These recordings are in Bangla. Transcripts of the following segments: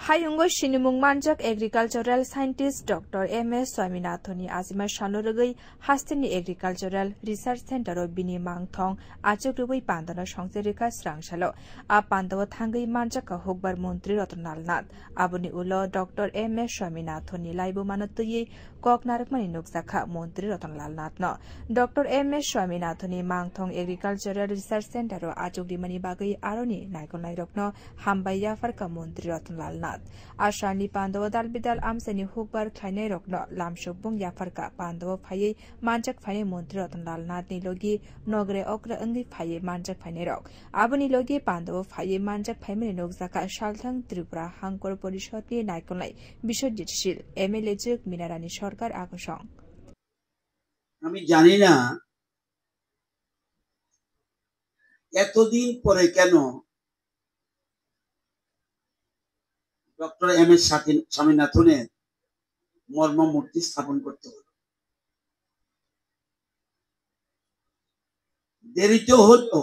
Hayungo Shinimung Manjak Agricultural Scientist Dr. M.S. Swaminathoni Azima Shalorogai Hastini Agricultural Research Center of Bini Mangthong Achukrubai Pandana Shongserika Srangshalo A Pandawa Thangai Manjaka Hogbar Montri Ratanalnath Abuni Ulo Dr. M.S. Swaminathoni Laibu Manatuyi Koknarakmani Nuksaka Montri Ratanlalnath no Dr. M.S. Swaminathoni Mangthong Agricultural Research Center of Achukrimani Bagai Aroni Naikon Nairokno Hambaya Farka Montri Ratanlalnath Ashani Pandawa Dalbidal Amsani Hukbar Khaine Rokno Lamshubung Yafarka Pandawa Phaye Manjak Phane Montri Ratanlalnath ni logi Nogre Okra Angi Phaye Manjak Phane Rok Abuni logi Pandawa Phaye Manjak Phane Nokzaka Shalthang Tripura Hangkor Porishod ni Naikonlai Bishojit Shil MLA Juk Minarani Sharkar Akosong আমি জানি না এতদিন পরে কেন ডক্টর এম এস স্বামীনাথনের মর্ম মূর্তি স্থাপন করতে হলো দেরিতে হলো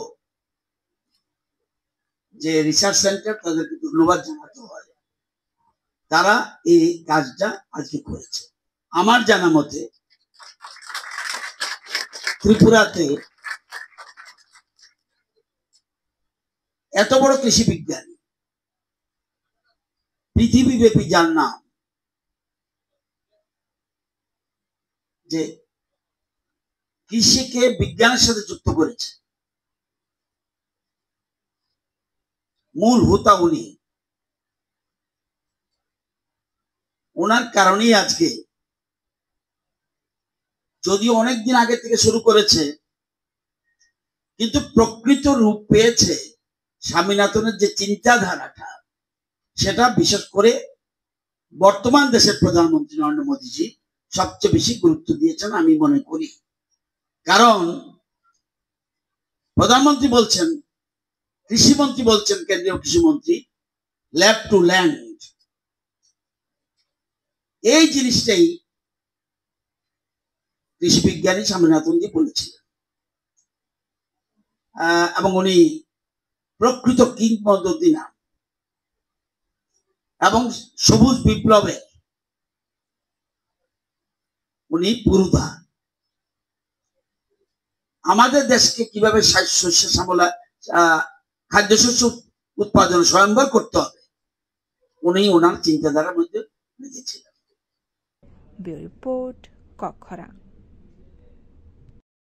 যে রিসার্চ সেন্টার তাদেরকে ধন্যবাদ জানাতে হয় তারা এই কাজটা আজকে করেছে আমার জানা মতে ত্রিপুরাতে এত বড় কৃষি বিজ্ঞানী পৃথিবীব্যাপী যার নাম যে কৃষিকে বিজ্ঞানের সাথে যুক্ত করেছে মূল হোতা উনি ওনার কারণেই আজকে যদিও অনেকদিন আগে থেকে শুরু করেছে কিন্তু প্রকৃত রূপ পেয়েছে স্বামীনাথনের যে চিন্তাধারাটা সেটা বিশেষ করে বর্তমান দেশের প্রধানমন্ত্রী নরেন্দ্র মোদীজি সবচেয়ে বেশি গুরুত্ব দিয়েছেন আমি মনে করি কারণ প্রধানমন্ত্রী বলছেন কৃষিমন্ত্রী বলছেন কেন্দ্রীয় কৃষিমন্ত্রী ল্যাব টু ল্যান্ড এই জিনিসটাই কৃষি বিজ্ঞানী স্বামীনাথনজি বলেছিলেন এবং উনি প্রকৃত কিংবদন্তি নাম এবং সবুজ বিপ্লবে উনি পুরুধা আমাদের দেশকে কিভাবে শস্য শ্যামলা খাদ্যশস্য উৎপাদন স্বয়ংবর করতে হবে উনি ওনার চিন্তাধারার মধ্যে রেখেছিলেন। রিপোর্ট কক্ষরা।